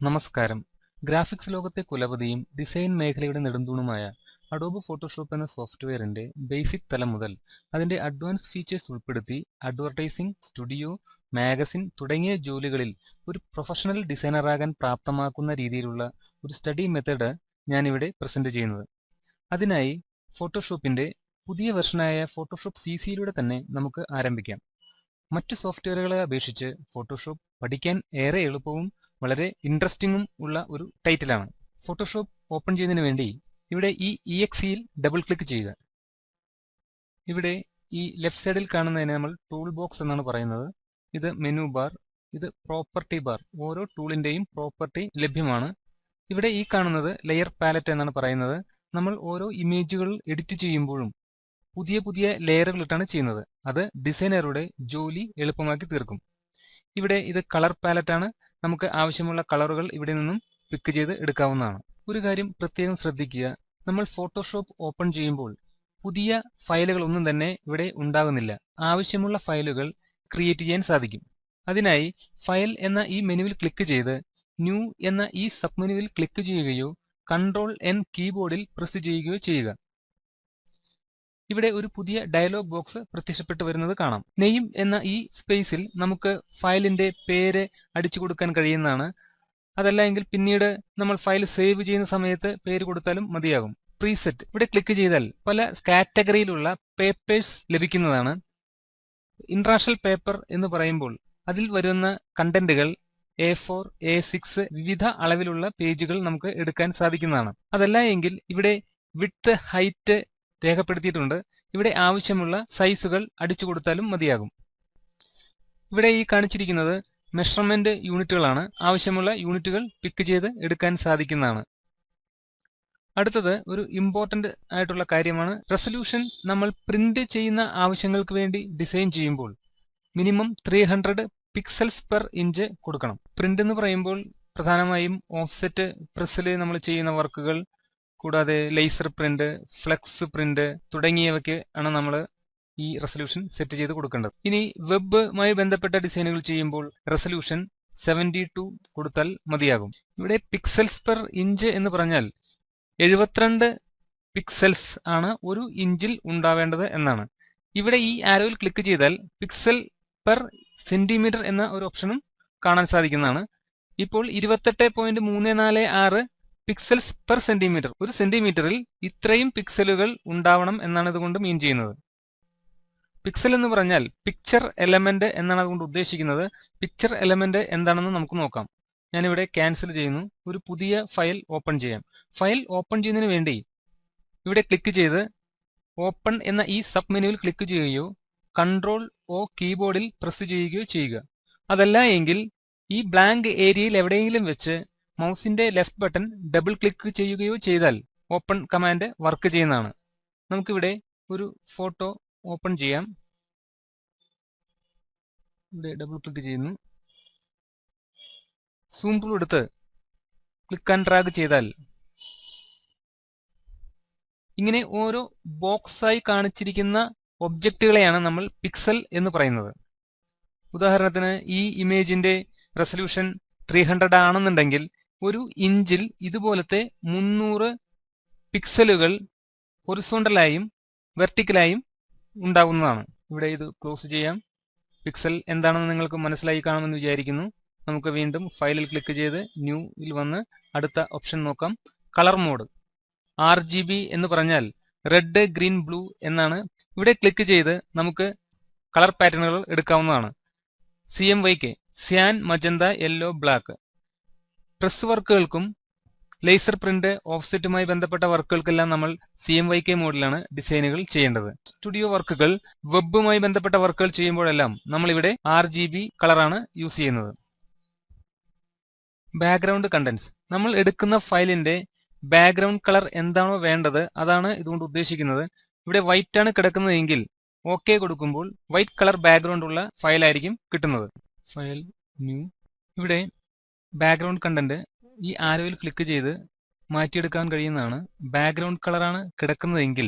നമസ്കാരം. ഗ്രാഫിക്സ് ലോകത്തെ കുലപതിയും ഡിസൈൻ മേഖലയുടെ നെടുന്തൂണുമായ അഡോബ് ഫോട്ടോഷോപ്പ് എന്ന സോഫ്റ്റ്വെയറിന്റെ ബേസിക് തലം മുതൽ അതിന്റെ അഡ്വാൻസ് ഫീച്ചേഴ്സ് ഉൾപ്പെടുത്തി അഡ്വർടൈസിംഗ്, സ്റ്റുഡിയോ, മാഗസിൻ തുടങ്ങിയ ജോലികളിൽ ഒരു പ്രൊഫഷണൽ ഡിസൈനറാകാൻ പ്രാപ്തമാക്കുന്ന രീതിയിലുള്ള ഒരു സ്റ്റഡി മെത്തേഡ് ഞാനിവിടെ പ്രസന്റ് ചെയ്യുന്നത്. അതിനായി ഫോട്ടോഷോപ്പിന്റെ പുതിയ വെർഷനായ ഫോട്ടോഷോപ്പ് CC-യിലൂടെ തന്നെ നമുക്ക് ആരംഭിക്കാം. മറ്റു സോഫ്റ്റ്വെയറുകളെ അപേക്ഷിച്ച് ഫോട്ടോഷോപ്പ് പഠിക്കാൻ ഏറെ എളുപ്പവും വളരെ ഇൻട്രസ്റ്റിംഗും ഉള്ള ഒരു ടൈറ്റിലാണ്. ഫോട്ടോഷോപ്പ് ഓപ്പൺ ചെയ്യുന്നതിന് വേണ്ടി ഇവിടെ ഈ EXEയിൽ ഡബിൾ ക്ലിക്ക് ചെയ്യുക. ഇവിടെ ഈ ലെഫ്റ്റ് സൈഡിൽ കാണുന്നതിനെ നമ്മൾ ടൂൾ ബോക്സ് എന്നാണ് പറയുന്നത്. ഇത് മെനു ബാർ, ഇത് പ്രോപ്പർട്ടി ബാർ. ഓരോ ടൂളിന്റെയും പ്രോപ്പർട്ടി ലഭ്യമാണ്. ഇവിടെ ഈ കാണുന്നത് ലെയർ പാലറ്റ് എന്നാണ് പറയുന്നത്. നമ്മൾ ഓരോ ഇമേജുകൾ എഡിറ്റ് ചെയ്യുമ്പോഴും പുതിയ പുതിയ ലെയറുകൾ ഇട്ടാണ് ചെയ്യുന്നത്. അത് ഡിസൈനറുടെ ജോലി എളുപ്പമാക്കി തീർക്കും. ഇവിടെ ഇത് കളർ പാലറ്റ് ആണ്. നമുക്ക് ആവശ്യമുള്ള കളറുകൾ ഇവിടെ നിന്നും പിക്ക് ചെയ്ത് എടുക്കാവുന്നതാണ്. ഒരു കാര്യം പ്രത്യേകം ശ്രദ്ധിക്കുക, നമ്മൾ ഫോട്ടോഷോപ്പ് ഓപ്പൺ ചെയ്യുമ്പോൾ പുതിയ ഫയലുകൾ ഒന്നും തന്നെ ഇവിടെ ഉണ്ടാകുന്നില്ല. ആവശ്യമുള്ള ഫയലുകൾ ക്രിയേറ്റ് ചെയ്യാൻ സാധിക്കും. അതിനായി ഫയൽ എന്ന ഈ മെനുവിൽ ക്ലിക്ക് ചെയ്ത് ന്യൂ എന്ന ഈ സബ് മെനുവിൽ ക്ലിക്ക് ചെയ്യുകയോ Ctrl+N കീബോർഡിൽ പ്രസ് ചെയ്യുകയോ ചെയ്യുക. ഇവിടെ ഒരു പുതിയ ഡയലോഗ് ബോക്സ് പ്രത്യക്ഷപ്പെട്ടു വരുന്നത് കാണാം. നെയിം എന്ന ഈ സ്പേസിൽ നമുക്ക് ഫയലിന്റെ പേര് അടിച്ചു കൊടുക്കാൻ കഴിയുന്നതാണ്. അതല്ല എങ്കിൽ പിന്നീട് നമ്മൾ ഫയൽ സേവ് ചെയ്യുന്ന സമയത്ത് പേര് കൊടുത്താലും മതിയാകും. പ്രീസെറ്റ് ഇവിടെ ക്ലിക്ക് ചെയ്താൽ പല കാറ്റഗറിയിലുള്ള പേപ്പേഴ്സ് ലഭിക്കുന്നതാണ്. ഇന്റർനാഷണൽ പേപ്പർ എന്ന് പറയുമ്പോൾ അതിൽ വരുന്ന കണ്ടന്റുകൾ A4, A6 വിവിധ അളവിലുള്ള പേജുകൾ നമുക്ക് എടുക്കാൻ സാധിക്കുന്നതാണ്. അതല്ല എങ്കിൽ ഇവിടെ വിഡ്ത്ത്, ഹൈറ്റ് രേഖപ്പെടുത്തിയിട്ടുണ്ട്. ഇവിടെ ആവശ്യമുള്ള സൈസുകൾ അടിച്ചു കൊടുത്താലും മതിയാകും. ഇവിടെ ഈ കാണിച്ചിരിക്കുന്നത് മെഷർമെന്റ് യൂണിറ്റുകളാണ്. ആവശ്യമുള്ള യൂണിറ്റുകൾ പിക്ക് ചെയ്ത് എടുക്കാൻ സാധിക്കുന്നതാണ്. അടുത്തത് ഒരു ഇമ്പോർട്ടന്റ് ആയിട്ടുള്ള കാര്യമാണ് റെസൊല്യൂഷൻ. നമ്മൾ പ്രിന്റ് ചെയ്യുന്ന ആവശ്യങ്ങൾക്ക് വേണ്ടി ഡിസൈൻ ചെയ്യുമ്പോൾ മിനിമം 300 പിക്സൽസ് പെർ ഇഞ്ച് കൊടുക്കണം. പ്രിന്റ് എന്ന് പറയുമ്പോൾ പ്രധാനമായും ഓഫ്സെറ്റ് പ്രസ്സിൽ നമ്മൾ ചെയ്യുന്ന വർക്കുകൾ, കൂടാതെ ലേസർ പ്രിന്റ്, ഫ്ലെക്സ് പ്രിന്റ് തുടങ്ങിയവയ്ക്ക് ആണ് നമ്മൾ ഈ റെസൊല്യൂഷൻ സെറ്റ് ചെയ്ത് കൊടുക്കേണ്ടത്. ഇനി വെബുമായി ബന്ധപ്പെട്ട ഡിസൈനുകൾ ചെയ്യുമ്പോൾ റെസൊല്യൂഷൻ 72 കൊടുത്താൽ മതിയാകും. ഇവിടെ പിക്സൽസ് പെർ ഇഞ്ച് എന്ന് പറഞ്ഞാൽ 72 പിക്സൽസ് ആണ് ഒരു ഇഞ്ചിൽ ഉണ്ടാവേണ്ടത് എന്നാണ്. ഇവിടെ ഈ ആരോയിൽ ക്ലിക്ക് ചെയ്താൽ പിക്സൽ പെർ സെന്റിമീറ്റർ എന്ന ഒരു ഓപ്ഷനും കാണാൻ സാധിക്കുന്നതാണ്. ഇപ്പോൾ 28.346 പിക്സൽസ് പെർ സെന്റിമീറ്റർ. ഒരു സെന്റിമീറ്ററിൽ ഇത്രയും പിക്സലുകൾ ഉണ്ടാവണം എന്നാണ് ഇതുകൊണ്ട് മീൻ ചെയ്യുന്നത്. പിക്സൽ എന്ന് പറഞ്ഞാൽ പിക്ചർ എലമെന്റ് എന്നാണ് അതുകൊണ്ട് ഉദ്ദേശിക്കുന്നത്. പിക്ചർ എലമെന്റ് എന്താണെന്ന് നമുക്ക് നോക്കാം. ഞാനിവിടെ ക്യാൻസൽ ചെയ്യുന്നു. ഒരു പുതിയ ഫയൽ ഓപ്പൺ ചെയ്യാം. ഫയൽ ഓപ്പൺ ചെയ്യുന്നതിന് വേണ്ടി ഇവിടെ ക്ലിക്ക് ചെയ്ത് ഓപ്പൺ എന്ന ഈ സബ് മെനുവിൽ ക്ലിക്ക് ചെയ്യുകയോ Ctrl+O കീബോർഡിൽ പ്രസ് ചെയ്യുകയോ ചെയ്യുക. അതല്ല എങ്കിൽ ഈ ബ്ലാങ്ക് ഏരിയയിൽ എവിടെയെങ്കിലും വെച്ച് മൗസിന്റെ ലെഫ്റ്റ് ബട്ടൺ ഡബിൾ ക്ലിക്ക് ചെയ്യുകയോ ചെയ്താൽ ഓപ്പൺ കമാൻഡ് വർക്ക് ചെയ്യുന്നതാണ്. നമുക്കിവിടെ ഒരു ഫോട്ടോ ഓപ്പൺ ചെയ്യാം. ഇവിടെ ഡബിൾ ക്ലിക്ക് ചെയ്യുന്നു. സൂം ടൂൾ എടുത്ത് ക്ലിക്ക് ആൻഡ് ഡ്രാഗ് ചെയ്താൽ ഇങ്ങനെ ഓരോ ബോക്സായി കാണിച്ചിരിക്കുന്ന ഒബ്ജക്റ്റുകളെയാണ് നമ്മൾ പിക്സൽ എന്ന് പറയുന്നത്. ഉദാഹരണത്തിന് ഈ ഇമേജിന്റെ റെസൊല്യൂഷൻ 300 ആണെന്നുണ്ടെങ്കിൽ ഒരു ഇഞ്ചിൽ ഇതുപോലത്തെ 300 പിക്സലുകൾ ഹൊറിസോണ്ടലായും വെർട്ടിക്കലായും ഉണ്ടാകുന്നതാണ്. ഇവിടെ ഇത് ക്ലോസ് ചെയ്യാം. പിക്സൽ എന്താണെന്ന് നിങ്ങൾക്ക് മനസ്സിലായി കാണുമെന്ന് വിചാരിക്കുന്നു. നമുക്ക് വീണ്ടും ഫയലിൽ ക്ലിക്ക് ചെയ്ത് ന്യൂവിൽ വന്ന് അടുത്ത ഓപ്ഷൻ നോക്കാം. കളർ മോഡ് RGB എന്ന് പറഞ്ഞാൽ റെഡ്, ഗ്രീൻ, ബ്ലൂ എന്നാണ്. ഇവിടെ ക്ലിക്ക് ചെയ്ത് നമുക്ക് കളർ പാറ്റേണുകൾ എടുക്കാവുന്നതാണ്. CMYK cyan, magenta, yellow, black. Press വർക്കുകൾക്കും ലേസർ പ്രിന്റ്, ഓഫ്സെറ്റുമായി ബന്ധപ്പെട്ട വർക്കുകൾക്കെല്ലാം നമ്മൾ CMYK മോഡിലാണ് ഡിസൈനുകൾ ചെയ്യേണ്ടത്. സ്റ്റുഡിയോ വർക്കുകൾ, വെബുമായി ബന്ധപ്പെട്ട വർക്കുകൾ ചെയ്യുമ്പോഴെല്ലാം നമ്മൾ ഇവിടെ RGB കളറാണ് യൂസ് ചെയ്യുന്നത്. ബാക്ക്ഗ്രൗണ്ട് കണ്ടന്റ്സ് നമ്മൾ എടുക്കുന്ന ഫയലിന്റെ ബാക്ക്ഗ്രൗണ്ട് കളർ എന്താണോ വേണ്ടത് അതാണ് ഇതുകൊണ്ട് ഉദ്ദേശിക്കുന്നത്. ഇവിടെ വൈറ്റ് ആണ് കിടക്കുന്നതെങ്കിൽ OK കൊടുക്കുമ്പോൾ വൈറ്റ് കളർ ബാക്ക്ഗ്രൗണ്ട് ഉള്ള ഫയലായിരിക്കും കിട്ടുന്നത്. File, new. ഇവിടെ ബാക്ക്ഗ്രൗണ്ട് കണ്ടന്റ് ഈ ആരോയിൽ ക്ലിക്ക് ചെയ്ത് മാറ്റിയെടുക്കാൻ കഴിയുന്നതാണ്. ബാക്ക്ഗ്രൗണ്ട് കളറാണ് കിടക്കുന്നതെങ്കിൽ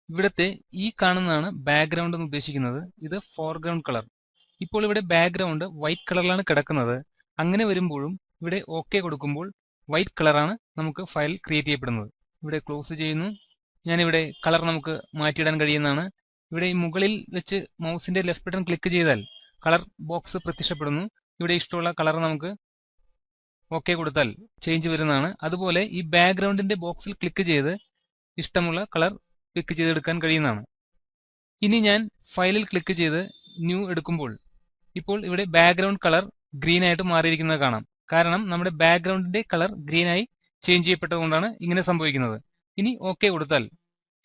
ഇവിടുത്തെ ഈ കാണുന്നതാണ് ബാക്ക്ഗ്രൗണ്ട് എന്ന് ഉദ്ദേശിക്കുന്നത്. ഇത് ഫോർഗ്രൗണ്ട് കളർ. ഇപ്പോൾ ഇവിടെ ബാക്ക്ഗ്രൗണ്ട് വൈറ്റ് കളറിലാണ് കിടക്കുന്നത്. അങ്ങനെ വരുമ്പോഴും ഇവിടെ ഓക്കെ കൊടുക്കുമ്പോൾ വൈറ്റ് കളറാണ് നമുക്ക് ഫയൽ ക്രിയേറ്റ് ചെയ്യപ്പെടുന്നത്. ഇവിടെ ക്ലോസ് ചെയ്യുന്നു. ഞാനിവിടെ കളർ നമുക്ക് മാറ്റിയിടാൻ കഴിയുന്നതാണ്. ഇവിടെ ഈ മുകളിൽ വെച്ച് മൗസിന്റെ ലെഫ്റ്റ് ബട്ടൺ ക്ലിക്ക് ചെയ്താൽ കളർ ബോക്സ് പ്രത്യക്ഷപ്പെടുന്നു. ഇവിടെ ഇഷ്ടമുള്ള കളർ നമുക്ക് ഓക്കെ കൊടുത്താൽ ചേഞ്ച് വരുന്നതാണ്. അതുപോലെ ഈ ബാക്ക്ഗ്രൗണ്ടിന്റെ ബോക്സിൽ ക്ലിക്ക് ചെയ്ത് ഇഷ്ടമുള്ള കളർ പിക്ക് ചെയ്തെടുക്കാൻ കഴിയുന്നതാണ്. ഇനി ഞാൻ ഫയലിൽ ക്ലിക്ക് ചെയ്ത് ന്യൂ എടുക്കുമ്പോൾ ഇപ്പോൾ ഇവിടെ ബാക്ക്ഗ്രൗണ്ട് കളർ ഗ്രീൻ ആയിട്ട് മാറിയിരിക്കുന്നത് കാണാം. കാരണം നമ്മുടെ ബാക്ക്ഗ്രൗണ്ടിന്റെ കളർ ഗ്രീൻ ആയി ചേഞ്ച് ചെയ്യപ്പെട്ടതുകൊണ്ടാണ് ഇങ്ങനെ സംഭവിക്കുന്നത്. ഇനി ഓക്കെ കൊടുത്താൽ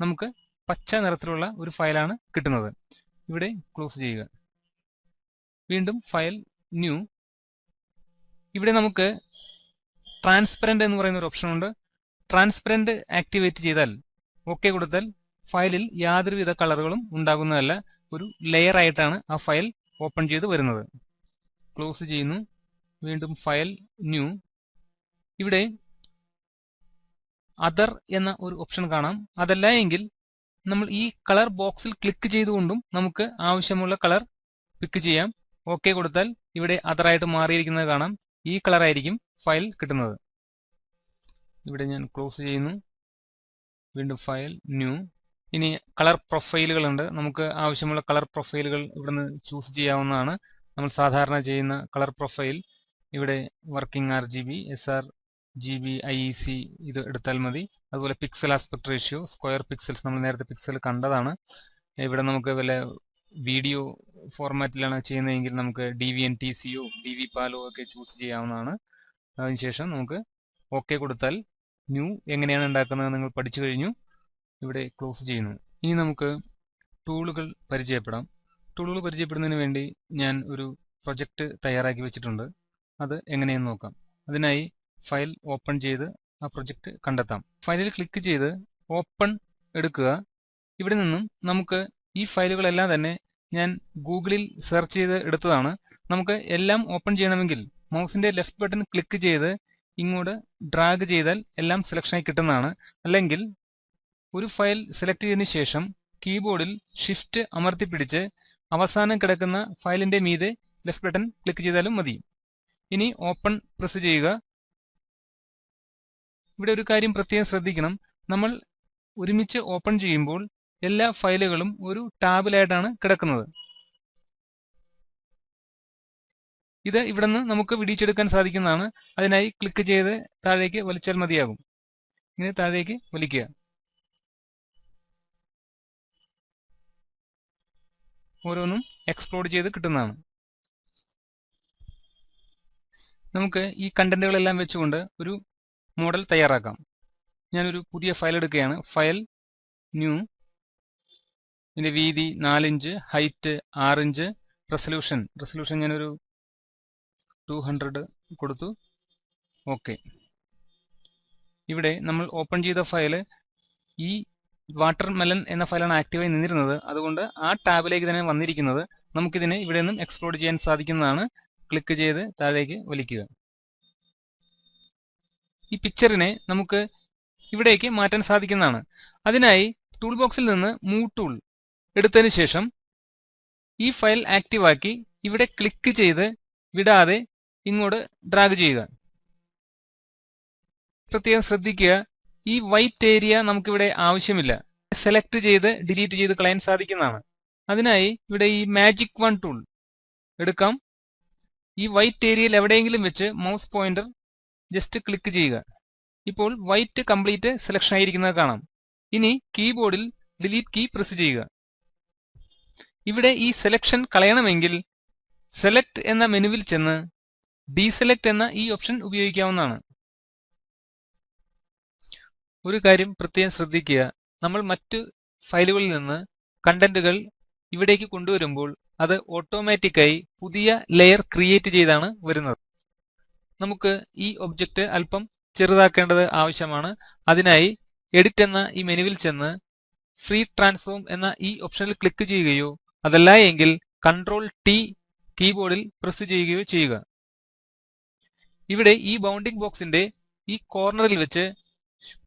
നമുക്ക് പച്ച നിറത്തിലുള്ള ഒരു ഫയലാണ് കിട്ടുന്നത്. ഇവിടെ ക്ലോസ് ചെയ്യുക. വീണ്ടും ഫയൽ ന്യൂ. ഇവിടെ നമുക്ക് ട്രാൻസ്പെറന്റ് എന്ന് പറയുന്ന ഒരു ഓപ്ഷൻ ഉണ്ട്. ട്രാൻസ്പെറന്റ് ആക്ടിവേറ്റ് ചെയ്താൽ ഓക്കെ കൊടുത്താൽ ഫയലിൽ യാതൊരുവിധ കളറുകളും ഉണ്ടാകുന്നതല്ല. ഒരു ലെയർ ആയിട്ടാണ് ആ ഫയൽ ഓപ്പൺ ചെയ്ത് വരുന്നത്. ക്ലോസ് ചെയ്യുന്നു. വീണ്ടും ഫയൽ ന്യൂ. ഇവിടെ അതർ എന്ന ഒരു ഓപ്ഷൻ കാണാം. അതല്ല എങ്കിൽ നമ്മൾ ഈ കളർ ബോക്സിൽ ക്ലിക്ക് ചെയ്തുകൊണ്ടും നമുക്ക് ആവശ്യമുള്ള കളർ പിക്ക് ചെയ്യാം. ഓക്കെ കൊടുത്താൽ ഇവിടെ അതറായിട്ട് മാറിയിരിക്കുന്നത് കാണാം. ഈ കളറായിരിക്കും ഫയൽ കിട്ടുന്നത്. ഇവിടെ ഞാൻ ക്ലോസ് ചെയ്യുന്നു. വീണ്ടും ഫയൽ ന്യൂ. ഇനി കളർ പ്രൊഫൈലുകളുണ്ട്. നമുക്ക് ആവശ്യമുള്ള കളർ പ്രൊഫൈലുകൾ ഇവിടുന്ന് ചൂസ് ചെയ്യാവുന്നതാണ്. നമ്മൾ സാധാരണ ചെയ്യുന്ന കളർ പ്രൊഫൈൽ ഇവിടെ വർക്കിംഗ് RGB, sRGB, IEC ഇത് എടുത്താൽ മതി. അതുപോലെ pixel aspect ratio, square pixels നമ്മൾ നേരത്തെ പിക്സൽ കണ്ടതാണ്. ഇവിടെ നമുക്ക് വല്ല വീഡിയോ ഫോർമാറ്റിലാണ് ചെയ്യുന്നതെങ്കിൽ നമുക്ക് DVNTCയോ DVPALO ഒക്കെ ചൂസ് ചെയ്യാവുന്നതാണ്. അതിനുശേഷം നമുക്ക് ഓക്കെ കൊടുത്താൽ ന്യൂ എങ്ങനെയാണ് ഉണ്ടാക്കുന്നത് നിങ്ങൾ പഠിച്ചു കഴിഞ്ഞു. ഇവിടെ ക്ലോസ് ചെയ്യുന്നു. ഇനി നമുക്ക് ടൂളുകൾ പരിചയപ്പെടാം. ടൂളുകൾ പരിചയപ്പെടുന്നതിന് വേണ്ടി ഞാൻ ഒരു പ്രൊജക്റ്റ് തയ്യാറാക്കി വെച്ചിട്ടുണ്ട്. അത് എങ്ങനെയെന്ന് നോക്കാം. അതിനായി ഫയൽ ഓപ്പൺ ചെയ്ത് ആ പ്രൊജക്റ്റ് കണ്ടെത്താം. ഫയലിൽ ക്ലിക്ക് ചെയ്ത് ഓപ്പൺ എടുക്കുക. ഇവിടെ നിന്നും നമുക്ക് ഈ ഫയലുകളെല്ലാം തന്നെ ഞാൻ ഗൂഗിളിൽ സെർച്ച് ചെയ്ത് എടുത്തതാണ്. നമുക്ക് എല്ലാം ഓപ്പൺ ചെയ്യണമെങ്കിൽ മൗസിന്റെ ലെഫ്റ്റ് ബട്ടൺ ക്ലിക്ക് ചെയ്ത് ഇങ്ങോട്ട് ഡ്രാഗ് ചെയ്താൽ എല്ലാം സെലക്ഷനായി കിട്ടുന്നതാണ്. അല്ലെങ്കിൽ ഒരു ഫയൽ സെലക്ട് ചെയ്തതിനു ശേഷം കീബോർഡിൽ ഷിഫ്റ്റ് അമർത്തിപ്പിടിച്ച് അവസാനം കിടക്കുന്ന ഫയലിന്റെ മീതെ ലെഫ്റ്റ് ബട്ടൺ ക്ലിക്ക് ചെയ്താലും മതി. ഇനി ഓപ്പൺ പ്രസ് ചെയ്യുക. ഇവിടെ ഒരു കാര്യം പ്രത്യേകം ശ്രദ്ധിക്കണം. നമ്മൾ ഒരുമിച്ച് ഓപ്പൺ ചെയ്യുമ്പോൾ എല്ലാ ഫയലുകളും ഒരു ടാബിലായിട്ടാണ് കിടക്കുന്നത്. ഇത് ഇവിടെ നിന്ന് നമുക്ക് വിടിച്ചെടുക്കാൻ സാധിക്കുന്നതാണ്. അതിനായി ക്ലിക്ക് ചെയ്ത് താഴേക്ക് വലിച്ചാൽ മതിയാകും. ഇങ്ങനെ താഴേക്ക് വലിക്കുക. ഓരോന്നും എക്സ്പ്ലോർഡ് ചെയ്ത് കിട്ടുന്നതാണ്. നമുക്ക് ഈ കണ്ടന്റുകളെല്ലാം വെച്ചുകൊണ്ട് ഒരു മോഡൽ തയ്യാറാക്കാം. ഞാനൊരു പുതിയ ഫയൽ എടുക്കുകയാണ്. File new. ഇതിന്റെ വീതി 4 ഇഞ്ച്, ഹൈറ്റ് 6 ഇഞ്ച്, റെസൊല്യൂഷൻ ഞാനൊരു 200 കൊടുത്തു. ഓക്കെ. ഇവിടെ നമ്മൾ ഓപ്പൺ ചെയ്ത ഫയൽ ഈ വാട്ടർമെലൺ എന്ന ഫയലാണ് ആക്റ്റീവായി നിന്നിരുന്നത്. അതുകൊണ്ട് ആ ടാബിലേക്ക് തന്നെ വന്നിരിക്കുന്നത്. നമുക്കിതിനെ ഇവിടെ നിന്നും എക്സ്പ്ലോർഡ് ചെയ്യാൻ സാധിക്കുന്നതാണ്. ക്ലിക്ക് ചെയ്ത് താഴേക്ക് വലിക്കുക. ഈ പിക്ചറിനെ നമുക്ക് ഇവിടേക്ക് മാറ്റാൻ സാധിക്കുന്നതാണ്. അതിനായി ടൂൾ ബോക്സിൽ നിന്ന് മൂവ് ടൂൾ എടുത്തതിന് ശേഷം ഈ ഫയൽ ആക്റ്റീവാക്കി ഇവിടെ ക്ലിക്ക് ചെയ്ത് വിടാതെ ഇങ്ങോട്ട് ഡ്രാഗ് ചെയ്യുക. പ്രത്യേകം ശ്രദ്ധിക്കുക, ഈ വൈറ്റ് ഏരിയ നമുക്കിവിടെ ആവശ്യമില്ല. സെലക്ട് ചെയ്ത് ഡിലീറ്റ് ചെയ്ത് കളയാൻ സാധിക്കുന്നതാണ്. അതിനായി ഇവിടെ ഈ മാജിക് വൺ ടൂൾ എടുക്കാം. ഈ വൈറ്റ് ഏരിയയിൽ എവിടെയെങ്കിലും വെച്ച് മൗസ് പോയിന്റർ ജസ്റ്റ് ക്ലിക്ക് ചെയ്യുക. ഇപ്പോൾ വൈറ്റ് കംപ്ലീറ്റ് സെലക്ഷൻ ആയിരിക്കുന്നത് കാണാം. ഇനി കീബോർഡിൽ ഡിലീറ്റ് കീ പ്രസ് ചെയ്യുക. ഇവിടെ ഈ സെലക്ഷൻ കളയണമെങ്കിൽ സെലക്ട് എന്ന മെനുവിൽ ചെന്ന് ഡീസെലക്ട് എന്ന ഈ ഓപ്ഷൻ ഉപയോഗിക്കാവുന്നതാണ്. ഒരു കാര്യം പ്രത്യേകം ശ്രദ്ധിക്കുക, നമ്മൾ മറ്റു ഫയലുകളിൽ നിന്ന് കണ്ടന്റുകൾ ഇവിടേക്ക് കൊണ്ടുവരുമ്പോൾ അത് ഓട്ടോമാറ്റിക്കായി പുതിയ ലെയർ ക്രിയേറ്റ് ചെയ്താണ് വരുന്നത്. നമുക്ക് ഈ ഒബ്ജക്റ്റ് അല്പം ചെറുതാക്കേണ്ടത് ആവശ്യമാണ്. അതിനായി എഡിറ്റ് എന്ന ഈ മെനുവിൽ ചെന്ന് ഫ്രീ ട്രാൻസ്ഫോം എന്ന ഈ ഓപ്ഷനിൽ ക്ലിക്ക് ചെയ്യുകയോ അതല്ല എങ്കിൽ Ctrl+T കീബോർഡിൽ പ്രസ് ചെയ്യുകയോ ചെയ്യുക. ഇവിടെ ഈ ബൗണ്ടിംഗ് ബോക്സിന്റെ ഈ കോർണറിൽ വെച്ച്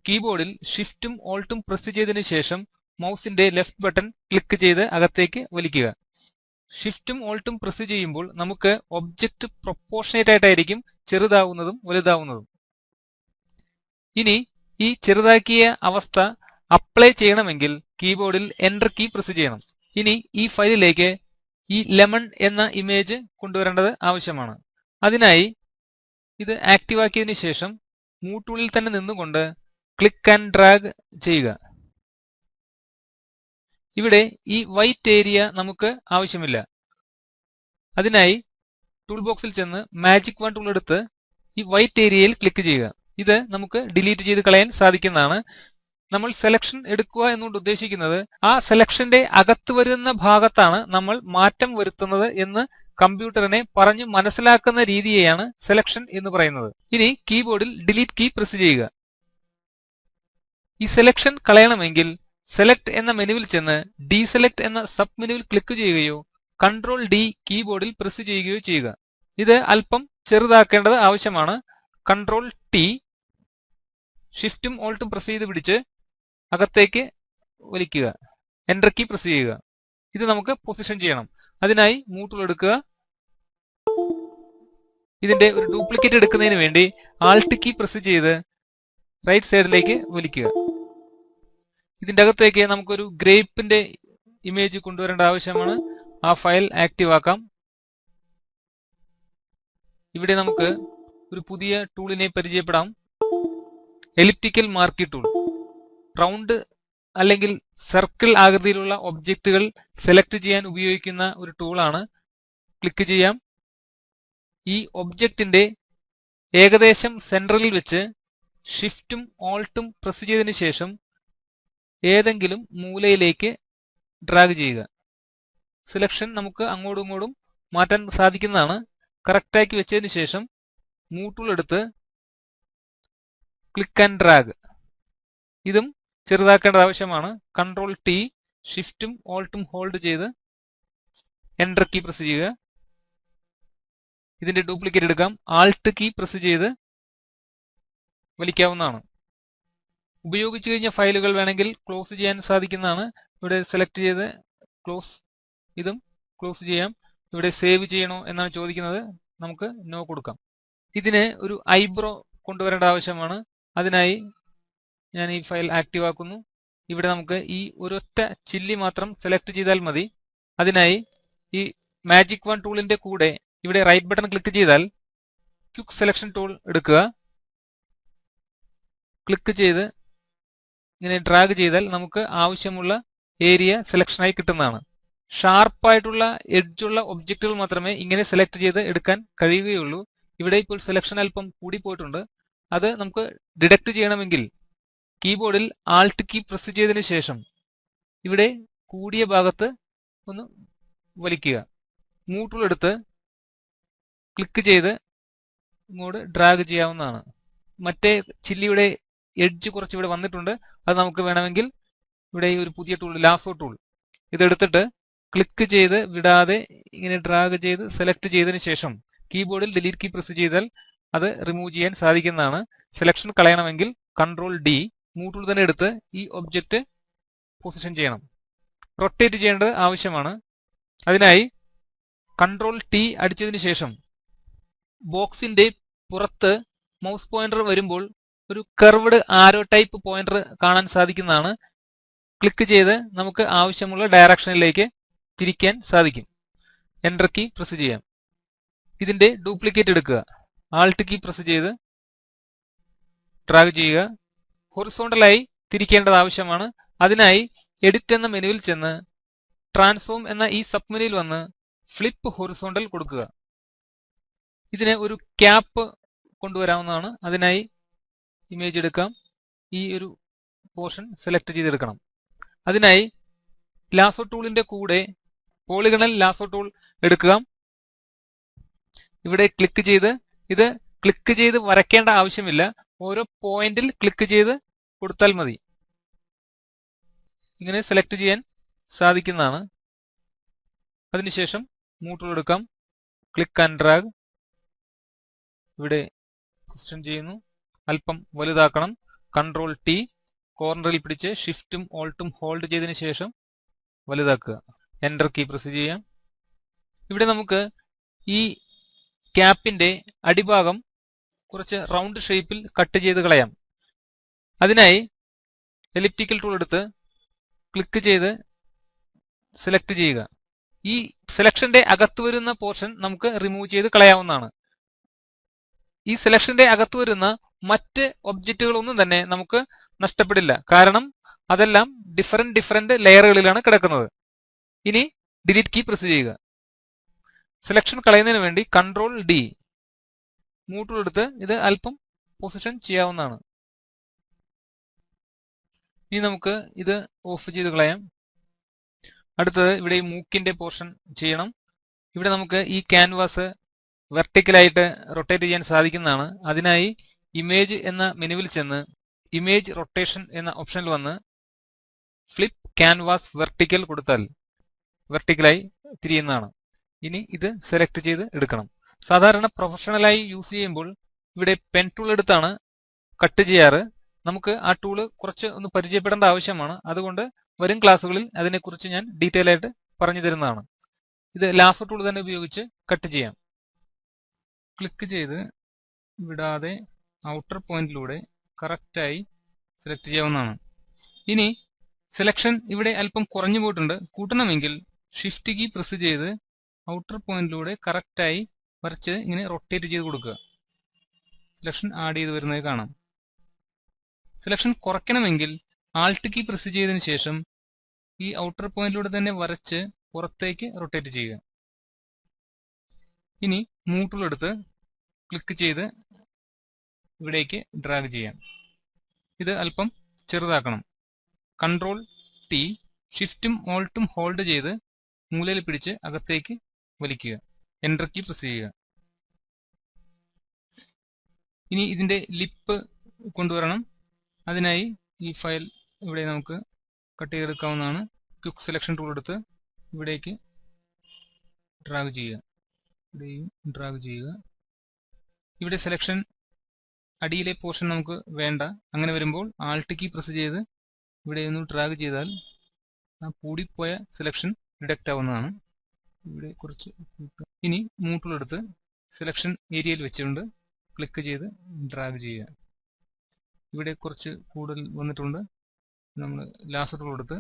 കീബോർഡിൽ ഷിഫ്റ്റും ഓൾട്ടും പ്രസ് ചെയ്തതിനു ശേഷം മൗസിന്റെ ലെഫ്റ്റ് ബട്ടൺ ക്ലിക്ക് ചെയ്ത് അകത്തേക്ക് വലിക്കുക. ഷിഫ്റ്റും ഓൾട്ടും പ്രസ് ചെയ്യുമ്പോൾ നമുക്ക് ഒബ്ജക്റ്റ് പ്രൊപ്പോർഷനേറ്റ് ആയിട്ടായിരിക്കും ചെറുതാവുന്നതും വലുതാവുന്നതും. ഇനി ഈ ചെറുതാക്കിയ അവസ്ഥ അപ്ലൈ ചെയ്യണമെങ്കിൽ കീബോർഡിൽ എൻ്റർ കീ പ്രസ് ചെയ്യണം. ഇനി ഈ ഫയലിലേക്ക് ഈ ലെമൺ എന്ന ഇമേജ് കൊണ്ടുവരേണ്ടത് ആവശ്യമാണ്. അതിനായി ഇത് ആക്റ്റീവ് ആക്കിയതിനു ശേഷം മൂവ് ടൂളിൽ തന്നെ നിന്നുകൊണ്ട് ക്ലിക്ക് ആൻഡ് ഡ്രാഗ് ചെയ്യുക. ഇവിടെ ഈ വൈറ്റ് ഏരിയ നമുക്ക് ആവശ്യമില്ല. അതിനായി ടൂൾ ബോക്സിൽ ചെന്ന് മാജിക് വൺ ടൂൾ എടുത്ത് ഈ വൈറ്റ് ഏരിയയിൽ ക്ലിക്ക് ചെയ്യുക. ഇത് നമുക്ക് ഡിലീറ്റ് ചെയ്ത് കളയാൻ സാധിക്കുന്നതാണ്. നമ്മൾ സെലക്ഷൻ എടുക്കുക എന്നുകൊണ്ട് ഉദ്ദേശിക്കുന്നത് ആ സെലക്ഷന്റെ അകത്ത് വരുന്ന ഭാഗത്താണ് നമ്മൾ മാറ്റം വരുത്തുന്നത് എന്ന് കമ്പ്യൂട്ടറിനെ പറഞ്ഞു മനസ്സിലാക്കുന്ന രീതിയെയാണ് സെലക്ഷൻ എന്ന് പറയുന്നത്. ഇനി കീബോർഡിൽ ഡിലീറ്റ് കീ പ്രസ് ചെയ്യുക. ഈ സെലക്ഷൻ കളയണമെങ്കിൽ സെലക്ട് എന്ന മെനുവിൽ ചെന്ന് ഡീസെലക്ട് എന്ന സബ് മെനുവിൽ ക്ലിക്ക് ചെയ്യുകയോ കൺട്രോൾ ഡി കീബോർഡിൽ പ്രസ് ചെയ്യുകയോ ചെയ്യുക. ഇത് അല്പം ചെറുതാക്കേണ്ടത് ആവശ്യമാണ്. കൺട്രോൾ ടി ഷിഫ്റ്റും ഓൾട്ടും പ്രസ് ചെയ്ത് പിടിച്ച് അകത്തേക്ക് വലിക്കുക. എൻ്റർ കീ പ്രസ് ചെയ്യുക. ഇത് നമുക്ക് പൊസിഷൻ ചെയ്യണം. അതിനായി മൂവ് ടൂൾ എടുക്കുക. ഇതിന്റെ ഒരു ഡ്യൂപ്ലിക്കേറ്റ് എടുക്കുന്നതിന് വേണ്ടി ആൾട്ട് കീ പ്രസ് ചെയ്ത് റൈറ്റ് സൈഡിലേക്ക് വലിക്കുക. ഇതിന്റെ അകത്തേക്ക് നമുക്കൊരു ഗ്രേപ്പിന്റെ ഇമേജ് കൊണ്ടുവരേണ്ട ആവശ്യമാണ്. ആ ഫയൽ ആക്റ്റീവ് ആക്കാം. ഇവിടെ നമുക്ക് ഒരു പുതിയ ടൂളിനെ പരിചയപ്പെടാം. Elliptical marquee tool. റൗണ്ട് അല്ലെങ്കിൽ സർക്കിൾ ആകൃതിയിലുള്ള ഒബ്ജക്റ്റുകൾ സെലക്ട് ചെയ്യാൻ ഉപയോഗിക്കുന്ന ഒരു ടൂളാണ്. ക്ലിക്ക് ചെയ്യാം. ഈ ഒബ്ജക്റ്റിന്റെ ഏകദേശം സെൻട്രലിൽ വെച്ച് ഷിഫ്റ്റും ഓൾട്ടും പ്രസ് ചെയ്തതിനു ശേഷം ഏതെങ്കിലും മൂലയിലേക്ക് ഡ്രാഗ് ചെയ്യുക. സെലക്ഷൻ നമുക്ക് അങ്ങോട്ടും ഇങ്ങോട്ടും മാറ്റാൻ സാധിക്കുന്നതാണ്. കറക്റ്റാക്കി വെച്ചതിന് ശേഷം മൂവ് ടൂൾ എടുത്ത് ക്ലിക്ക് ആൻഡ് ഡ്രാഗ്. ഇതും ചെറുതാക്കേണ്ടത് ആവശ്യമാണ്. കൺട്രോൾ ടി ഷിഫ്റ്റും ഓൾട്ടും ഹോൾഡ് ചെയ്ത് എൻ്റർ കീ പ്രസ് ചെയ്യുക. ഇതിന്റെ ഡ്യൂപ്ലിക്കേറ്റ് എടുക്കാം. ആൾട്ട് കീ പ്രസ് ചെയ്ത് വലിക്കാവുന്നതാണ്. ഉപയോഗിച്ചു കഴിഞ്ഞ ഫയലുകൾ വേണമെങ്കിൽ ക്ലോസ് ചെയ്യാൻ സാധിക്കുന്നതാണ്. ഇവിടെ സെലക്ട് ചെയ്ത് ക്ലോസ്. ഇതും ക്ലോസ് ചെയ്യാം. ഇവിടെ സേവ് ചെയ്യണോ എന്നാണ് ചോദിക്കുന്നത്. നമുക്ക് നോ കൊടുക്കാം. ഇതിന് ഒരു ഐബ്രോ കൊണ്ടുവരേണ്ട ആവശ്യമാണ്. അതിനായി ഞാൻ ഈ ഫയൽ ആക്റ്റീവ് ആക്കുന്നു. ഇവിടെ നമുക്ക് ഈ ഒരൊറ്റ ചില്ലി മാത്രം സെലക്ട് ചെയ്താൽ മതി. അതിനായി ഈ മാജിക് വൺ ടൂളിന്റെ കൂടെ ഇവിടെ റൈറ്റ് ബട്ടൺ ക്ലിക്ക് ചെയ്താൽ ക്വിക്ക് സെലക്ഷൻ ടൂൾ എടുക്കുക. ക്ലിക്ക് ചെയ്ത് ഇങ്ങനെ ഡ്രാഗ് ചെയ്താൽ നമുക്ക് ആവശ്യമുള്ള ഏരിയ സെലക്ഷനായി കിട്ടുന്നതാണ്. ഷാർപ്പായിട്ടുള്ള എഡ്ജുള്ള ഒബ്ജക്റ്റുകൾ മാത്രമേ ഇങ്ങനെ സെലക്ട് ചെയ്ത് എടുക്കാൻ കഴിയുകയുള്ളൂ. ഇവിടെ ഇപ്പോൾ സെലക്ഷൻ അല്പം കൂടിപ്പോയിട്ടുണ്ട്. അത് നമുക്ക് ഡിഡക്റ്റ് ചെയ്യണമെങ്കിൽ കീബോർഡിൽ ആൾട്ട് കീ പ്രസ് ചെയ്തതിനു ശേഷം ഇവിടെ കൂടിയ ഭാഗത്ത് ഒന്ന് വലിക്കുക. മൂവ് ടൂൾ എടുത്ത് ക്ലിക്ക് ചെയ്ത് ഇങ്ങോട്ട് ഡ്രാഗ് ചെയ്യാവുന്നതാണ്. മറ്റേ ചില്ലിയുടെ എഡ്ജ് കുറച്ച് ഇവിടെ വന്നിട്ടുണ്ട്. അത് നമുക്ക് വേണമെങ്കിൽ ഇവിടെ ഒരു പുതിയ ടൂൾ ലാസോ ടൂൾ ഇതെടുത്തിട്ട് ക്ലിക്ക് ചെയ്ത് വിടാതെ ഇങ്ങനെ ഡ്രാഗ് ചെയ്ത് സെലക്ട് ചെയ്തതിനു ശേഷം കീബോർഡിൽ ഡിലീറ്റ് കീ പ്രസ് ചെയ്താൽ അത് റിമൂവ് ചെയ്യാൻ സാധിക്കുന്നതാണ്. സെലക്ഷൻ കളയണമെങ്കിൽ കൺട്രോൾ ഡി മൂവ് ടൂൾ തന്നെ എടുത്ത് ഈ ഒബ്ജക്റ്റ് പൊസിഷൻ ചെയ്യണം. റൊട്ടേറ്റ് ചെയ്യേണ്ടത് ആവശ്യമാണ്. അതിനായി കൺട്രോൾ ടി അടിച്ചതിന് ശേഷം ബോക്സിന്റെ പുറത്ത് മൗസ് പോയിന്റർ വരുമ്പോൾ ഒരു കർവ്ഡ് ആരോ ടൈപ്പ് പോയിന്റർ കാണാൻ സാധിക്കുന്നതാണ്. ക്ലിക്ക് ചെയ്ത് നമുക്ക് ആവശ്യമുള്ള ഡയറക്ഷനിലേക്ക് തിരിക്കാൻ സാധിക്കും. എൻ്റർ കീ പ്രസ് ചെയ്യാം. ഇതിന്റെ ഡ്യൂപ്ലിക്കേറ്റ് എടുക്കുക. ആൾട്ട് കീ പ്രസ് ചെയ്ത് ഡ്രാഗ് ചെയ്യുക. ഹൊറിസോണ്ടലായി തിരിക്കേണ്ടത് ആവശ്യമാണ്. അതിനായി എഡിറ്റ് എന്ന മെനുവിൽ ചെന്ന് ട്രാൻസ്ഫോം എന്ന ഈ സബ് മെനുവിൽ വന്ന് ഫ്ലിപ്പ് ഹൊറിസോണ്ടൽ കൊടുക്കുക. ഇതിന് ഒരു ക്യാപ്പ് കൊണ്ടുവരാവുന്നതാണ്. അതിനായി ഇമേജ് എടുക്കാം. ഈ ഒരു പോർഷൻ സെലക്ട് ചെയ്തെടുക്കണം. അതിനായി ലാസോ ടൂളിന്റെ കൂടെ പോളിഗണൽ ലാസോ ടൂൾ എടുക്കുക. ഇവിടെ ക്ലിക്ക് ചെയ്ത് ഇത് ക്ലിക്ക് ചെയ്ത് വരയ്ക്കേണ്ട ആവശ്യമില്ല. ഓരോ പോയിന്റിൽ ക്ലിക്ക് ചെയ്ത് കൊടുത്താൽ മതി. ഇങ്ങനെ സെലക്ട് ചെയ്യാൻ സാധിക്കുന്നതാണ്. അതിനുശേഷം മൂവ് ടൂൾ എടുക്കാം. Click and drag. ഇവിടെ പൊസിഷൻ ചെയ്യുന്നു. അല്പം വലുതാക്കണം. കൺട്രോൾ ടി കോർണറിൽ പിടിച്ച് ഷിഫ്റ്റും ഓൾട്ടും ഹോൾഡ് ചെയ്തതിനു ശേഷം വലുതാക്കുക. എൻ്റർ കീ പ്രസ് ചെയ്യാം. ഇവിടെ നമുക്ക് ഈ ക്യാപ്പിന്റെ അടിഭാഗം കുറച്ച് റൗണ്ട് ഷേപ്പിൽ കട്ട് ചെയ്ത് കളയാം. അതിനായി എലിപ്റ്റിക്കൽ ടൂൾ എടുത്ത് ക്ലിക്ക് ചെയ്ത് സെലക്ട് ചെയ്യുക. ഈ സെലക്ഷന്റെ അകത്ത് വരുന്ന പോർഷൻ നമുക്ക് റിമൂവ് ചെയ്ത് കളയാവുന്നതാണ്. ഈ സെലക്ഷന്റെ അകത്ത് വരുന്ന മറ്റ് ഒബ്ജക്റ്റുകളൊന്നും തന്നെ നമുക്ക് നഷ്ടപ്പെടില്ല, കാരണം അതെല്ലാം ഡിഫറെന്റ് ലെയറുകളിലാണ് കിടക്കുന്നത്. ഇനി ഡിലീറ്റ് കീ പ്രസ് ചെയ്യുക. സെലക്ഷൻ കളയുന്നതിന് വേണ്ടി കൺട്രോൾ ഡി, മൂവ് ടൂൾ എടുത്ത് ഇത് അല്പം പൊസിഷൻ ചെയ്യാവുന്നതാണ്. ഇനി നമുക്ക് ഇത് ഓഫ് ചെയ്ത് കളയാം. അടുത്തത് ഇവിടെ ഈ മൂക്കിന്റെ പോർഷൻ ചെയ്യണം. ഇവിടെ നമുക്ക് ഈ ക്യാൻവാസ് വെർട്ടിക്കലായിട്ട് റൊട്ടേറ്റ് ചെയ്യാൻ സാധിക്കുന്നതാണ്. അതിനായി ഇമേജ് എന്ന മെനുവിൽ ചെന്ന് ഇമേജ് റൊട്ടേഷൻ എന്ന ഓപ്ഷനിൽ വന്ന് ഫ്ലിപ്പ് ക്യാൻവാസ് വെർട്ടിക്കൽ കൊടുത്താൽ വെർട്ടിക്കലായി തിരിയുന്നതാണ്. ഇനി ഇത് സെലക്ട് ചെയ്ത് എടുക്കണം. സാധാരണ പ്രൊഫഷണലായി യൂസ് ചെയ്യുമ്പോൾ ഇവിടെ പെൻ ടൂൾ എടുത്താണ് കട്ട് ചെയ്യാറ്. നമുക്ക് ആ ടൂള് കുറച്ച് ഒന്ന് പരിചയപ്പെടേണ്ട ആവശ്യമാണ്. അതുകൊണ്ട് വരും ക്ലാസ്സുകളിൽ അതിനെക്കുറിച്ച് ഞാൻ ഡീറ്റെയിൽ ആയിട്ട് പറഞ്ഞു തരുന്നതാണ്. ഇത് ലാസോ ടൂൾ തന്നെ ഉപയോഗിച്ച് കട്ട് ചെയ്യാം. ക്ലിക്ക് ചെയ്ത് വിടാതെ ഔട്ടർ പോയിന്റിലൂടെ കറക്റ്റായി സെലക്ട് ചെയ്യാവുന്നതാണ്. ഇനി സെലക്ഷൻ ഇവിടെ അല്പം കുറഞ്ഞു പോയിട്ടുണ്ട്. കൂട്ടണമെങ്കിൽ ഷിഫ്റ്റ് കീ പ്രസ് ചെയ്ത് ഔട്ടർ പോയിന്റിലൂടെ കറക്റ്റായി വരച്ച് ഇങ്ങനെ റൊട്ടേറ്റ് ചെയ്ത് കൊടുക്കുക. സെലക്ഷൻ ആഡ് ചെയ്ത് വരുന്നത് കാണാം. സെലക്ഷൻ കുറയ്ക്കണമെങ്കിൽ ആൾട്ട് കീ പ്രസ് ചെയ്തതിന് ശേഷം ഈ ഔട്ടർ പോയിന്റിലൂടെ തന്നെ വരച്ച് പുറത്തേക്ക് റൊട്ടേറ്റ് ചെയ്യുക. ഇനി മൂവ് ടൂൾ എടുത്ത് ക്ലിക്ക് ചെയ്ത് ഇവിടേക്ക് ഡ്രാഗ് ചെയ്യാം. ഇത് അല്പം ചെറുതാക്കണം. കൺട്രോൾ ടി, ഷിഫ്റ്റും ഓൾട്ടും ഹോൾഡ് ചെയ്ത് മൂലയിൽ പിടിച്ച് അകത്തേക്ക് വലിക്കുക. എൻ്റർ കീ പ്രസ് ചെയ്യുക. ഇനി ഇതിന്റെ ലിപ്പ് കൊണ്ടുവരണം. അതിനായി ഈ ഫയൽ ഇവിടെ നമുക്ക് കട്ട് ചെയ്തെടുക്കാവുന്നതാണ്. ക്വിക്ക് സെലക്ഷൻ ടൂൾ എടുത്ത് ഇവിടേക്ക് ഡ്രാഗ് ചെയ്യുക. ഇവിടെയും ഡ്രാഗ് ചെയ്യുക. ഇവിടെ സെലക്ഷൻ അടിയിലെ പോർഷൻ നമുക്ക് വേണ്ട. അങ്ങനെ വരുമ്പോൾ ആൾട്ട് കീ പ്രസ് ചെയ്ത് ഇവിടെ ഒന്ന് ഡ്രാഗ് ചെയ്താൽ ആ കൂടിപ്പോയ സെലക്ഷൻ ഡിഡക്റ്റ് ആവുന്നതാണ്. ഇവിടെ കുറച്ച് ഇനി മൂവ് ടൂൾ എടുത്ത് സെലക്ഷൻ ഏരിയയിൽ വെച്ചുകൊണ്ട് ക്ലിക്ക് ചെയ്ത് ഡ്രാഗ് ചെയ്യുക. ഇവിടെ കുറച്ച് കൂടുതൽ വന്നിട്ടുണ്ട്. നമ്മൾ ലാസോ ടൂൾ എടുത്ത്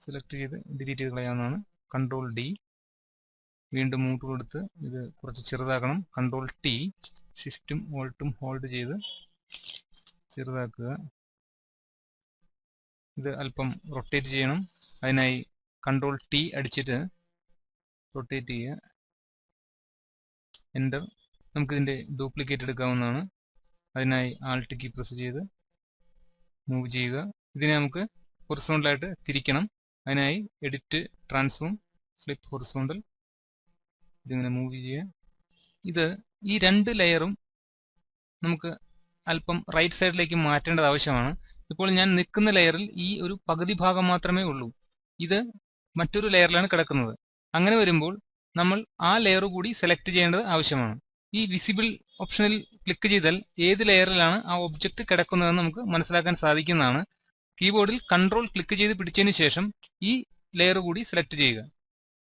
സെലക്ട് ചെയ്ത് ഡിലീറ്റ് ചെയ്ത് കളയാവുന്നതാണ്. കൺട്രോൾ ഡി, വീണ്ടും മൂവ് ടൂൾ എടുത്ത് ഇത് കുറച്ച് ചെറുതാക്കണം. കൺട്രോൾ ടി, ഷിഫ്റ്റും ഓൾട്ടും ഹോൾഡ് ചെയ്ത് ചെറുതാക്കുക. ഇത് അല്പം റൊട്ടേറ്റ് ചെയ്യണം. അതിനായി കൺട്രോൾ ടി അടിച്ചിട്ട് റൊട്ടേറ്റ് ചെയ്യുക. എൻ്റർ. നമുക്കിതിൻ്റെ ഡ്യൂപ്ലിക്കേറ്റ് എടുക്കാവുന്നതാണ്. അതിനായി ആൾട്ട് കീ പ്രസ് ചെയ്ത് മൂവ് ചെയ്യുക. ഇതിനെ നമുക്ക് ഹൊറിസോണ്ടലായിട്ട് തിരിക്കണം. അതിനായി എഡിറ്റ്, ട്രാൻസ്ഫോം, ഫ്ലിപ്പ് ഹൊറിസോണ്ടൽ, ഇതിങ്ങനെ മൂവ് ചെയ്യുക. ഇത് ഈ രണ്ട് ലെയറും നമുക്ക് അല്പം റൈറ്റ് സൈഡിലേക്ക് മാറ്റേണ്ടത് ആവശ്യമാണ്. ഇപ്പോൾ ഞാൻ നിൽക്കുന്ന ലെയറിൽ ഈ ഒരു പകുതി ഭാഗം മാത്രമേ ഉള്ളൂ. ഇത് മറ്റൊരു ലെയറിലാണ് കിടക്കുന്നത്. അങ്ങനെ വരുമ്പോൾ നമ്മൾ ആ ലെയർ കൂടി സെലക്ട് ചെയ്യേണ്ടത് ആവശ്യമാണ്. ഈ വിസിബിൾ ഓപ്ഷനിൽ ക്ലിക്ക് ചെയ്താൽ ഏത് ലെയറിലാണ് ആ ഒബ്ജക്റ്റ് കിടക്കുന്നതെന്ന് നമുക്ക് മനസ്സിലാക്കാൻ സാധിക്കുന്നതാണ്. കീബോർഡിൽ കൺട്രോൾ ക്ലിക്ക് ചെയ്ത് പിടിച്ചതിന് ശേഷം ഈ ലെയർ കൂടി സെലക്ട് ചെയ്യുക.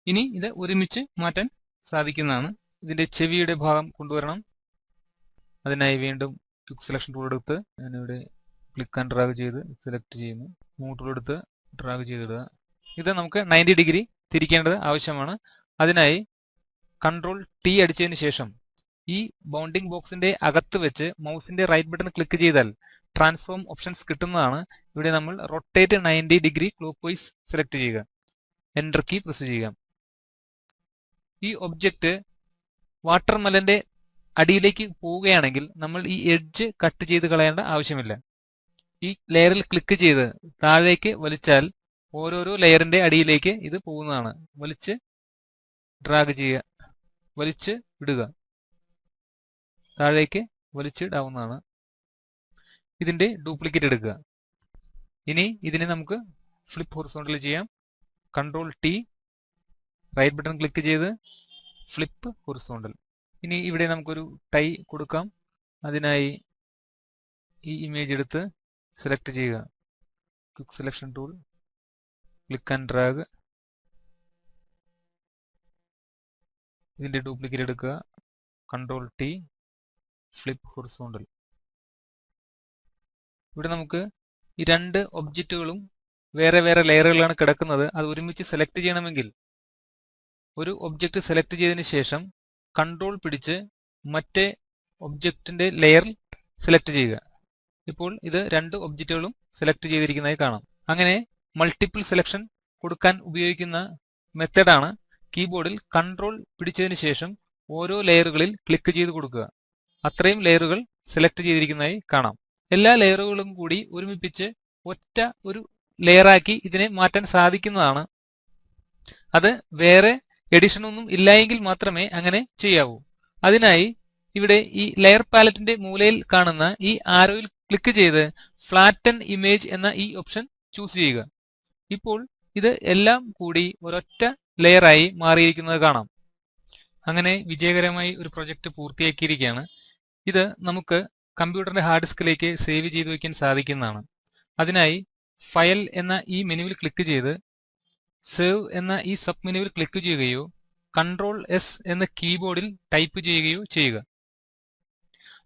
ഇനി ഇത് ഒരുമിച്ച് മാറ്റാൻ സാധിക്കുന്നതാണ്. ഇതിന്റെ ചെവിയുടെ ഭാഗം കൊണ്ടുവരണം. അതിനായി വീണ്ടും ക്വിക്ക് സെലക്ഷൻ ടൂൾ എടുത്ത് ഞാനിവിടെ ക്ലിക്ക് ആൻഡ് ഡ്രാഗ് ചെയ്ത് സെലക്ട് ചെയ്യുന്നു. മൂവ് ടൂൾ എടുത്ത് ഡ്രാഗ് ചെയ്തിടുക. ഇത് നമുക്ക് 90 ഡിഗ്രി തിരിക്കേണ്ടത് ആവശ്യമാണ്. അതിനായി കൺട്രോൾ ടി അടിച്ചതിന് ശേഷം ഈ ബൗണ്ടിംഗ് ബോക്സിന്റെ അകത്ത് വെച്ച് മൗസിന്റെ റൈറ്റ് ബട്ടൺ ക്ലിക്ക് ചെയ്താൽ ട്രാൻസ്ഫോം ഓപ്ഷൻസ് കിട്ടുന്നതാണ്. ഇവിടെ നമ്മൾ rotate 90 degree clock vice select ചെയ്യുക. എൻ്റർ കീ പ്രസ് ചെയ്യുക. ഈ ഒബ്ജക്റ്റ് വാട്ടർമെലന്റെ അടിയിലേക്ക് പോവുകയാണെങ്കിൽ നമ്മൾ ഈ എഡ്ജ് കട്ട് ചെയ്ത് കളയേണ്ട ആവശ്യമില്ല. ഈ ലെയറിൽ ക്ലിക്ക് ചെയ്ത് താഴേക്ക് വലിച്ചാൽ ഓരോരോ ലെയറിന്റെ അടിയിലേക്ക് ഇത് പോകുന്നതാണ്. വലിച്ച് ഡ്രാഗ് ചെയ്യുക, വലിച്ച് വിടുക, താഴേക്ക് വലിച്ചിടാവുന്നതാണ്. ഇതിന്റെ ഡ്യൂപ്ലിക്കേറ്റ് എടുക്കുക. ഇനി ഇതിനെ നമുക്ക് ഫ്ലിപ്പ് ഹൊറിസോണ്ടൽ ചെയ്യാം. Control T, right button click ചെയ്ത് ഫ്ലിപ്പ് ഹൊറിസോണ്ടൽ. ഇനി ഇവിടെ നമുക്കൊരു ടൈ കൊടുക്കാം. അതിനായി ഈ ഇമേജ് എടുത്ത് സെലക്ട് ചെയ്യുക. Quick selection tool, click and drag, ഇതിന്റെ ഡ്യൂപ്ലിക്കേറ്റ് എടുക്കുക, കൺട്രോൾ ടി, ഫ്ലിപ്പ് ഹൊറിസോണ്ടൽ. ഇവിടെ നമുക്ക് ഈ രണ്ട് ഒബ്ജക്റ്റുകളും വേറെ വേറെ ലെയറുകളാണ് കിടക്കുന്നത്. അത് ഒരുമിച്ച് സെലക്ട് ചെയ്യണമെങ്കിൽ ഒരു ഒബ്ജക്റ്റ് സെലക്ട് ചെയ്തതിന് ശേഷം കൺട്രോൾ പിടിച്ച് മറ്റേ ഒബ്ജക്റ്റിന്റെ ലെയർ സെലക്ട് ചെയ്യുക. ഇപ്പോൾ ഇത് രണ്ട് ഒബ്ജക്റ്റുകളും സെലക്ട് ചെയ്തിരിക്കുന്നതായി കാണാം. അങ്ങനെ മൾട്ടിപ്പിൾ സെലക്ഷൻ കൊടുക്കാൻ ഉപയോഗിക്കുന്ന മെത്തഡാണ് കീബോർഡിൽ കൺട്രോൾ പിടിച്ചതിന് ശേഷം ഓരോ ലെയറുകളിൽ ക്ലിക്ക് ചെയ്ത് കൊടുക്കുക. അത്രയും ലെയറുകൾ സെലക്ട് ചെയ്തിരിക്കുന്നതായി കാണാം. എല്ലാ ലെയറുകളും കൂടി ഒരുമിപ്പിച്ച് ഒറ്റ ഒരു ലെയറാക്കി ഇതിനെ മാറ്റാൻ സാധിക്കുന്നതാണ്. അത് വേറെ എഡിഷൻ ഒന്നും ഇല്ലായെങ്കിൽ മാത്രമേ അങ്ങനെ ചെയ്യാവൂ. അതിനായി ഇവിടെ ഈ ലെയർ പാലറ്റിന്റെ മൂലയിൽ കാണുന്ന ഈ ആരോയിൽ ക്ലിക്ക് ചെയ്ത് ഫ്ലാറ്റൻ ഇമേജ് എന്ന ഈ ഓപ്ഷൻ ചൂസ് ചെയ്യുക. ഇപ്പോൾ ഇത് എല്ലാം കൂടി ഒരൊറ്റ ലെയറായി മാറിയിരിക്കുന്നത് കാണാം. അങ്ങനെ വിജയകരമായി ഒരു പ്രൊജക്റ്റ് പൂർത്തിയാക്കിയിരിക്കുകയാണ്. ഇത് നമുക്ക് കമ്പ്യൂട്ടറിന്റെ ഹാർഡ് ഡിസ്കിലേക്ക് സേവ് ചെയ്ത് വയ്ക്കാൻ സാധിക്കുന്നതാണ്. അതിനായി ഫയൽ എന്ന ഈ മെനുവിൽ ക്ലിക്ക് ചെയ്ത് സേവ് എന്ന ഈ സബ് മെനുവിൽ ക്ലിക്ക് ചെയ്യുകയോ കൺട്രോൾ എസ് എന്ന കീബോർഡിൽ ടൈപ്പ് ചെയ്യുകയോ ചെയ്യുക.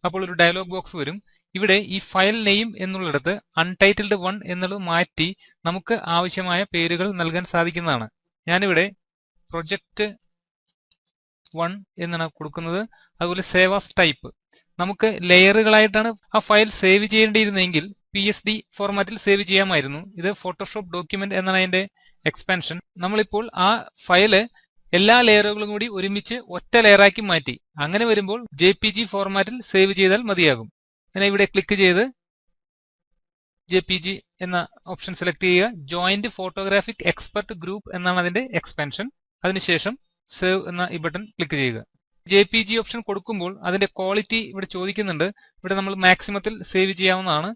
അപ്പോൾ ഒരു ഡയലോഗ് ബോക്സ് വരും. ഇവിടെ ഈ ഫയൽ നെയിം എന്നുള്ളിടത്ത് അൺടൈറ്റിൽഡ് 1 എന്നുള്ളത് മാറ്റി നമുക്ക് ആവശ്യമായ പേരുകൾ നൽകാൻ സാധിക്കുന്നതാണ്. ഞാനിവിടെ പ്രൊജക്റ്റ് 1 എന്നാണ് കൊടുക്കുന്നത്. അതുപോലെ സേവ് ആസ് ടൈപ്പ്. നമുക്ക് ലെയറുകളായിട്ടാണ് ആ ഫയൽ സേവ് ചെയ്യേണ്ടിയിരുന്നെങ്കിൽ PSD ഫോർമാറ്റിൽ സേവ് ചെയ്യാമായിരുന്നു. ഇത് ഫോട്ടോഷോപ്പ് ഡോക്യുമെന്റ് എന്നാണ് അതിന്റെ എക്സ്പാൻഷൻ. നമ്മളിപ്പോൾ ആ ഫയല് എല്ലാ ലെയറുകളും കൂടി ഒരുമിച്ച് ഒറ്റ ലെയറാക്കി മാറ്റി. അങ്ങനെ വരുമ്പോൾ JPG ഫോർമാറ്റിൽ സേവ് ചെയ്താൽ മതിയാകും. അങ്ങനെ ഇവിടെ ക്ലിക്ക് ചെയ്ത് JPG എന്ന ഓപ്ഷൻ സെലക്ട് ചെയ്യുക. ജോയിന്റ് ഫോട്ടോഗ്രാഫിക് എക്സ്പെർട്ട് ഗ്രൂപ്പ് എന്നാണ് അതിന്റെ എക്സ്പാൻഷൻ. അതിനുശേഷം സേവ് എന്ന ഈ ബട്ടൺ ക്ലിക്ക് ചെയ്യുക. JPG ഓപ്ഷൻ കൊടുക്കുമ്പോൾ അതിന്റെ ക്വാളിറ്റി ഇവിടെ ചോദിക്കുന്നുണ്ട്. ഇവിടെ നമ്മൾ മാക്സിമത്തിൽ സേവ് ചെയ്യാവുന്നതാണ്.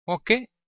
ഓക്കെ